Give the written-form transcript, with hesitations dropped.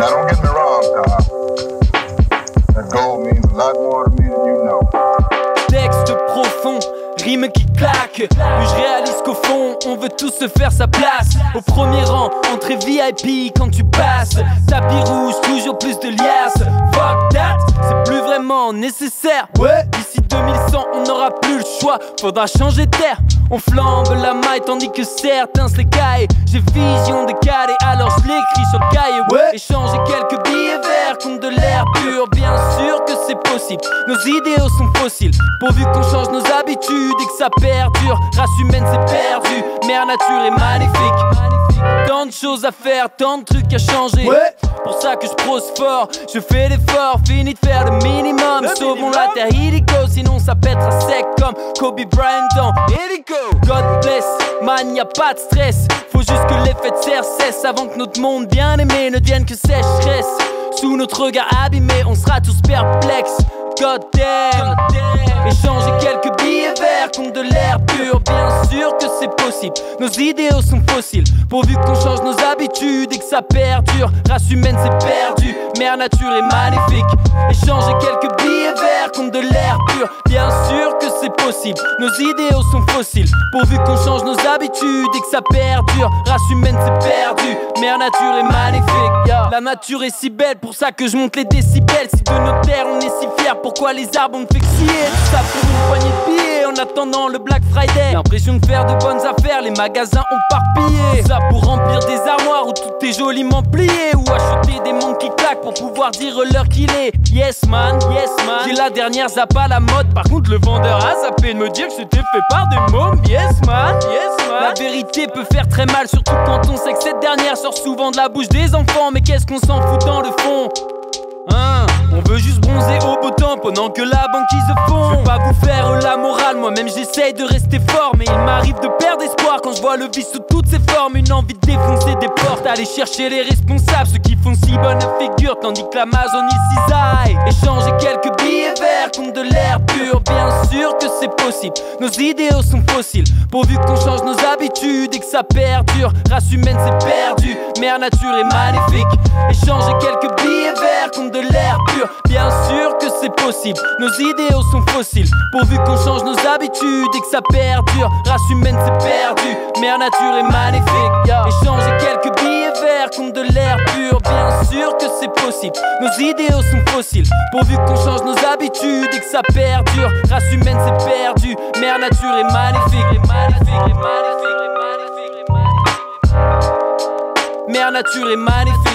Now don't get me wrong, that gold means a lot more to me than you know. Texte profond, rime qui claque. Puis je réalise qu'au fond, on veut tous se faire sa place. Au premier rang, entrée VIP quand tu passes. Tapis rouge, toujours plus de liasses. Fuck that, c'est plus vraiment nécessaire. Ouais, d'ici 2100, on n'aura plus le choix. Faudra changer d'air. On flambe la maille tandis que certains se les caillent. J'ai vision décalée, alors je l'écris sur le cahier. Ouais, échanger quelques billets verts contre de l'air pur. Bien sûr que c'est possible, nos idéaux sont fossiles. Pourvu qu'on change nos habitudes et que ça perdure. Race humaine c'est perdu, mère nature est magnifique. Tant de choses à faire, tant de trucs à changer. Ouais. Pour ça que je prose fort, je fais l'effort, finis de faire le minimum. Sauvons la terre illico, sinon ça pètera sec comme Kobe Bryant dans Illico. God bless, man y'a pas de stress. Faut juste que l'effet de serre cesse avant que notre monde bien aimé ne devienne que sécheresse. Sous notre regard abîmé, on sera tous perplexes. God damn. Échanger quelques billets verts contre de l'air pur. Bien sûr que c'est possible, nos idéaux sont fossiles. Pourvu qu'on change nos habitudes et que ça perdure. Race humaine c'est perdu, mère nature est magnifique. Échanger quelques billets verts contre de l'air pur. Bien sûr que c'est possible, nos idéaux sont fossiles. Pourvu qu'on change nos habitudes et que ça perdure. Race humaine c'est perdu, mère nature est magnifique. La nature est si belle, pour ça que je monte les décibels. Si de nos terres on est si fiers, pourquoi les arbres ont fait scier? Tout ça pour une poignée de billets en attendant le Black Friday. L'impression de faire de bonnes affaires, les magasins ont parpillé. Ça pour remplir des armoires où tout est joliment plié. Ou acheter des montres qui claquent pour pouvoir dire l'heure qu'il est. Yes man, j'ai la dernière zappe à la mode. Par contre le vendeur a zappé de me dire que c'était fait par des mômes. Yes man. La vérité peut faire très mal, surtout quand on sait que cette dernière sort souvent de la bouche des enfants. Mais qu'est-ce qu'on s'en fout dans le fond? On veut juste bronzer au beau temps pendant que la banquise fond. Je veux pas vous faire la morale, moi-même j'essaye de rester fort. Mais il m'arrive de perdre espoir quand je vois le vice sous toutes ses formes. Une envie de défoncer des portes, aller chercher les responsables, ceux qui font si bonne figure tandis que l'Amazonie cisaille. Échanger quelques billets verts contre de l'air pur. Bien sûr que c'est possible, nos idéaux sont fossiles. Pourvu qu'on change nos habitudes et que ça perdure. Race humaine c'est perdu, mère nature est magnifique. Échanger quelques billets verts contre de l'air pur. Bien sûr que c'est possible, nos idéaux sont fossiles. Pourvu qu'on change nos habitudes et que ça perdure. Race humaine c'est perdu, mère nature est magnifique. Échanger quelques billets verts contre de l'air pur. Bien sûr que c'est possible, nos idéaux sont fossiles. Pourvu qu'on change nos habitudes et que ça perdure. Race humaine c'est perdu, mère nature est magnifique. Mère nature est magnifique.